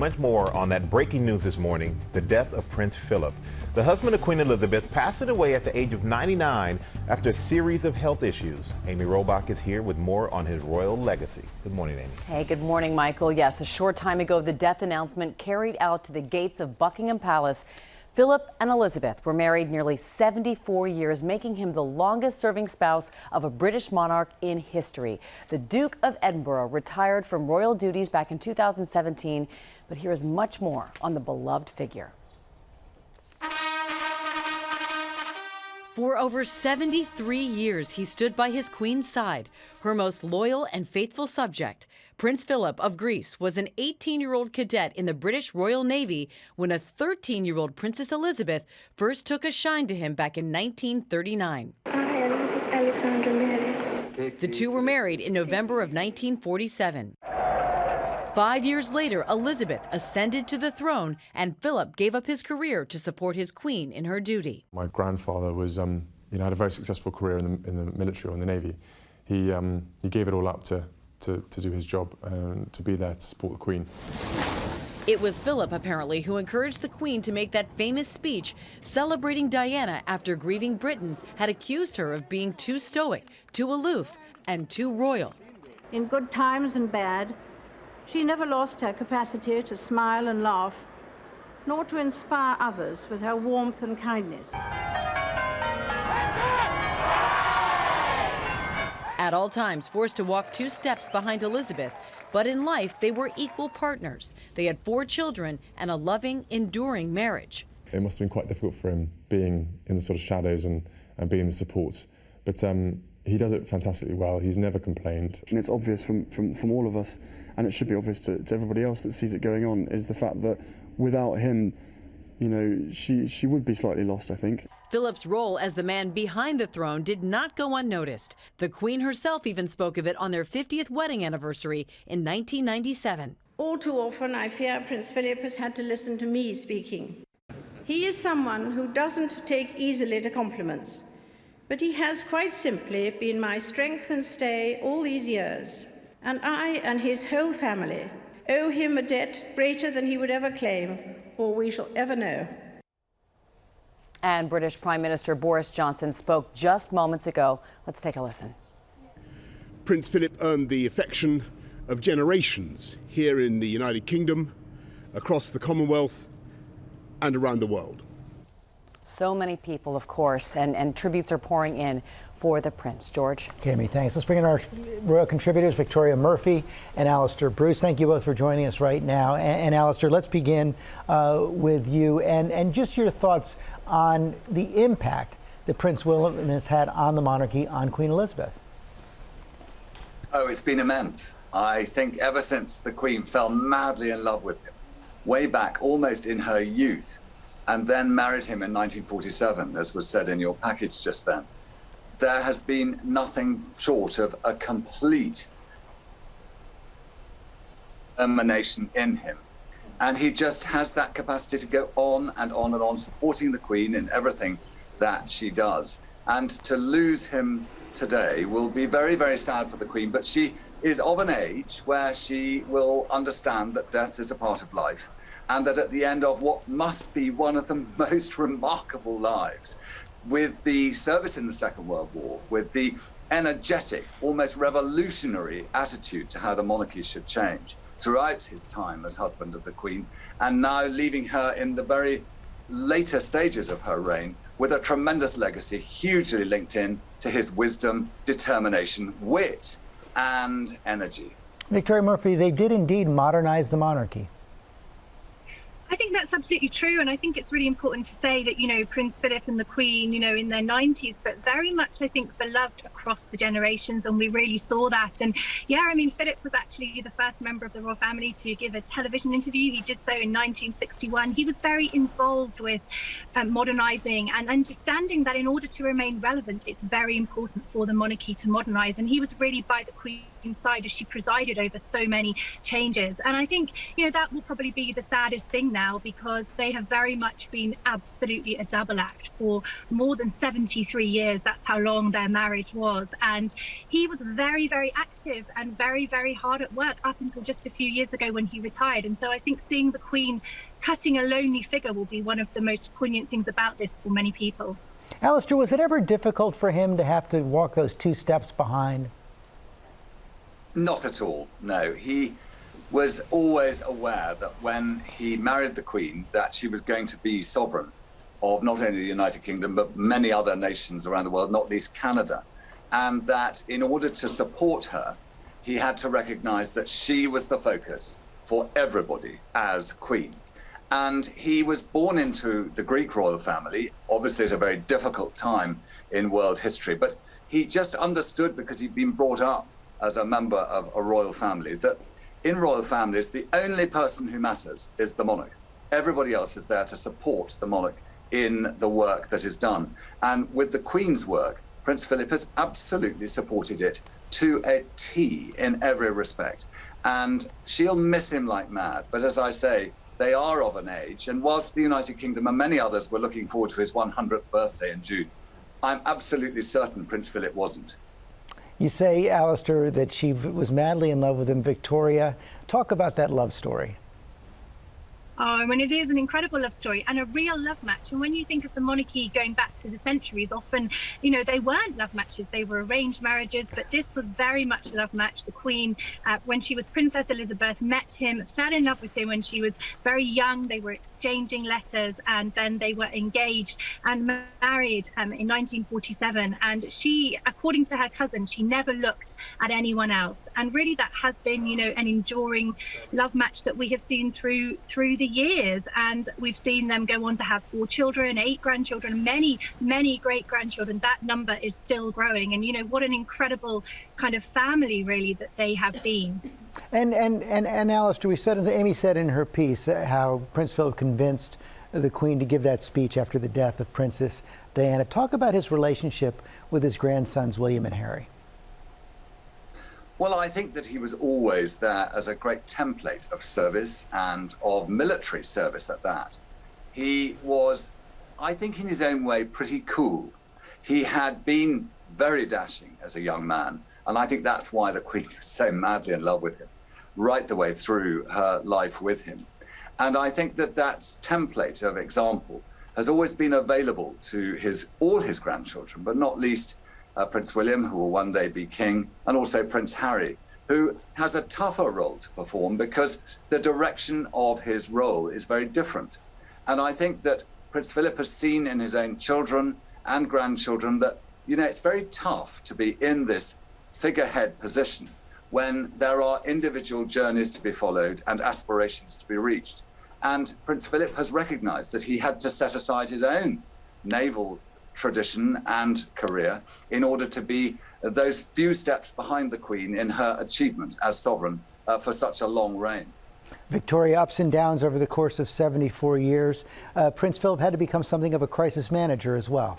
Much more on that breaking news this morning, the death of Prince Philip. The husband of Queen Elizabeth passed away at the age of 99 after a series of health issues. Amy Robach is here with more on his royal legacy. Good morning, Amy. Hey, good morning, Michael. Yes, a short time ago, the death announcement carried out to the gates of Buckingham Palace. Philip and Elizabeth were married nearly 74 years, making him the longest-serving spouse of a British monarch in history. The Duke of Edinburgh retired from royal duties back in 2017, but here is much more on the beloved figure. For over 73 years, he stood by his queen's side, her most loyal and faithful subject. Prince Philip of Greece was an 18-year-old cadet in the British Royal Navy when a 13-year-old Princess Elizabeth first took a shine to him back in 1939. Alexander Mary. The two were married in November of 1947. 5 years later, Elizabeth ascended to the throne, and Philip gave up his career to support his queen in her duty. My grandfather was, had a very successful career in the military or in the Navy. He gave it all up to do his job and to be there to support the Queen. It was Philip, apparently, who encouraged the Queen to make that famous speech celebrating Diana after grieving Britons had accused her of being too stoic, too aloof, and too royal. In good times and bad, she never lost her capacity to smile and laugh, nor to inspire others with her warmth and kindness. At all times forced to walk 2 steps behind Elizabeth, but in life they were equal partners. They had 4 children and a loving, enduring marriage. It must have been quite difficult for him being in the sort of shadows and being the support, but he does it fantastically well. He's never complained. And it's obvious from all of us, and it should be obvious to everybody else that sees it going on, is the fact that without him, she would be slightly lost, I think. Philip's role as the man behind the throne did not go unnoticed. The Queen herself even spoke of it on their 50th wedding anniversary in 1997. All too often, I fear Prince Philip has had to listen to me speaking. He is someone who doesn't take easily to compliments, but he has quite simply been my strength and stay all these years. And I and his whole family owe him a debt greater than he would ever claim, or we shall ever know. And British Prime Minister Boris Johnson spoke just moments ago. Let's take a listen. Prince Philip earned the affection of generations here in the United Kingdom, across the Commonwealth, and around the world. So many people, of course, and tributes are pouring in for the Prince. George. Cami, thanks. Let's bring in our royal contributors, Victoria Murphy and Alistair Bruce. Thank you both for joining us right now. And Alistair, let's begin with you and just your thoughts on the impact that Prince William has had on the monarchy, on Queen Elizabeth. Oh, it's been immense. I think ever since the Queen fell madly in love with him, way back almost in her youth, and then married him in 1947, as was said in your package just then, there has been nothing short of a complete emanation in him. And he just has that capacity to go on and on and on, supporting the Queen in everything that she does. And to lose him today will be very, very sad for the Queen, but she is of an age where she will understand that death is a part of life, and that at the end of what must be one of the most remarkable lives, with the service in the Second World War, with the energetic, almost revolutionary attitude to how the monarchy should change throughout his time as husband of the Queen, and now leaving her in the very later stages of her reign with a tremendous legacy, hugely linked in to his wisdom, determination, wit, and energy. Victoria Murphy, they did indeed modernize the monarchy. I think that's absolutely true, and I think it's really important to say that, Prince Philip and the Queen, in their 90s, but very much, I think, beloved across the generations, and we really saw that. And yeah, Philip was actually the first member of the royal family to give a television interview. He did so in 1961. He was very involved with modernising and understanding that in order to remain relevant, it's very important for the monarchy to modernise, and he was really by the Queen side as she presided over so many changes. And I think, that will probably be the saddest thing now, because they have very much been absolutely a double act for more than 73 years. That's how long their marriage was. And he was very, very active and very, very hard at work up until just a few years ago when he retired. And so I think seeing the Queen cutting a lonely figure will be one of the most poignant things about this for many people. Alistair, was it ever difficult for him to have to walk those 2 steps behind? Not at all, no. He was always aware that when he married the Queen, that she was going to be sovereign of not only the United Kingdom, but many other nations around the world, not least Canada. And that in order to support her, he had to recognize that she was the focus for everybody as Queen. And he was born into the Greek royal family. Obviously, it's a very difficult time in world history, but he just understood, because he'd been brought up as a member of a royal family, that in royal families, the only person who matters is the monarch. Everybody else is there to support the monarch in the work that is done. And with the Queen's work, Prince Philip has absolutely supported it to a T in every respect. And she'll miss him like mad. But as I say, they are of an age. And whilst the United Kingdom and many others were looking forward to his 100th birthday in June, I'm absolutely certain Prince Philip wasn't. You say, Alistair, that she was madly in love with him. Victoria, talk about that love story. Oh, I mean, it is an incredible love story and a real love match. And when you think of the monarchy going back through the centuries, often, they weren't love matches. They were arranged marriages, but this was very much a love match. The Queen, when she was Princess Elizabeth, met him, fell in love with him when she was very young. They were exchanging letters, and then they were engaged and married in 1947. And she, according to her cousin, she never looked at anyone else. And really that has been, an enduring love match that we have seen through the years. And we've seen them go on to have 4 children, 8 grandchildren, many great grandchildren. That number is still growing. And what an incredible kind of family really that they have been. And Alistair, Amy said in her piece how Prince Philip convinced the Queen to give that speech after the death of Princess Diana. Talk about his relationship with his grandsons William and Harry. Well, I think that he was always there as a great template of service, and of military service at that. He was, I think in his own way, pretty cool. He had been very dashing as a young man, and I think that's why the Queen was so madly in love with him, right the way through her life with him. And I think that that template of example has always been available to all his grandchildren, but not least Prince William, who will one day be king, and also Prince Harry, who has a tougher role to perform because the direction of his role is very different. And I think that Prince Philip has seen in his own children and grandchildren that, it's very tough to be in this figurehead position when there are individual journeys to be followed and aspirations to be reached. And Prince Philip has recognized that he had to set aside his own naval tradition and career in order to be those few steps behind the Queen in her achievement as sovereign for such a long reign. Victoria, ups and downs over the course of 74 years. Prince Philip had to become something of a crisis manager as well.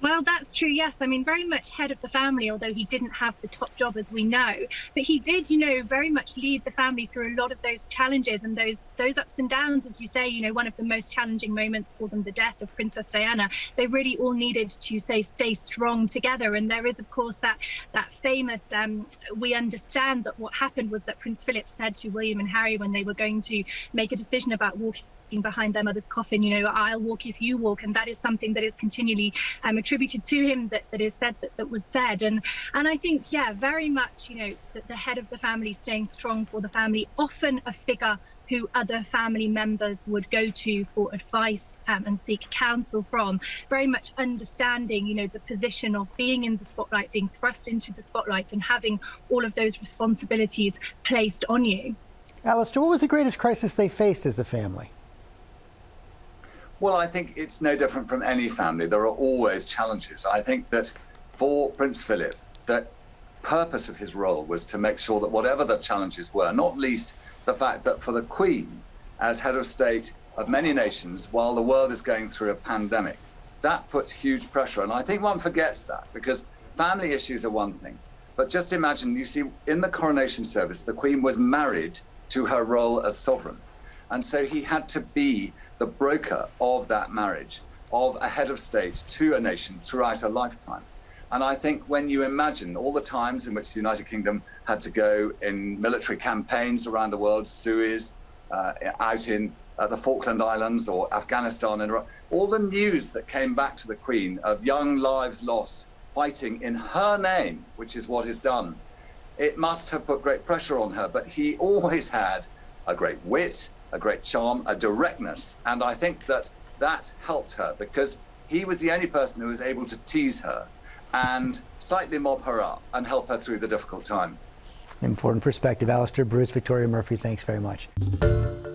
Well, that's true, yes. I mean, very much head of the family, although he didn't have the top job, as we know. But he did, very much lead the family through a lot of those challenges and those ups and downs, as you say, one of the most challenging moments for them, the death of Princess Diana. They really all needed to stay strong together. And there is, of course, that famous, we understand that what happened was that Prince Philip said to William and Harry when they were going to make a decision about walking behind their mother's coffin, I'll walk if you walk. And that is something that is continually attributed to him, that is said, that was said. And I think, very much, that the head of the family staying strong for the family, often a figure who other family members would go to for advice and seek counsel from, very much understanding, the position of being in the spotlight, being thrust into the spotlight and having all of those responsibilities placed on you. Alistair, what was the greatest crisis they faced as a family? Well, I think it's no different from any family. There are always challenges. I think that for Prince Philip, the purpose of his role was to make sure that whatever the challenges were, not least the fact that for the Queen, as head of state of many nations, while the world is going through a pandemic, that puts huge pressure. And I think one forgets that, because family issues are one thing, But just imagine, you see, in the coronation service, the Queen was married to her role as sovereign. And so he had to be the broker of that marriage, of a head of state to a nation throughout her lifetime. And I think when you imagine all the times in which the United Kingdom had to go in military campaigns around the world, Suez, out in the Falkland Islands or Afghanistan, and all the news that came back to the Queen of young lives lost fighting in her name, which is what is done, it must have put great pressure on her. But he always had a great wit, a great charm, a directness. And I think that that helped her because he was the only person who was able to tease her and slightly mob her up and help her through the difficult times. Important perspective. Alistair Bruce, Victoria Murphy, thanks very much.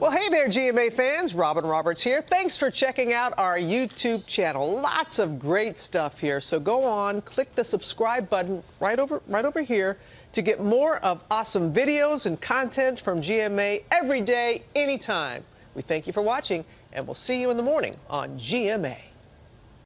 Well, hey there, GMA fans. Robin Roberts here. Thanks for checking out our YouTube channel. Lots of great stuff here. So go on, click the subscribe button right over here to get more of awesome videos and content from GMA every day, anytime. We thank you for watching, and we'll see you in the morning on GMA.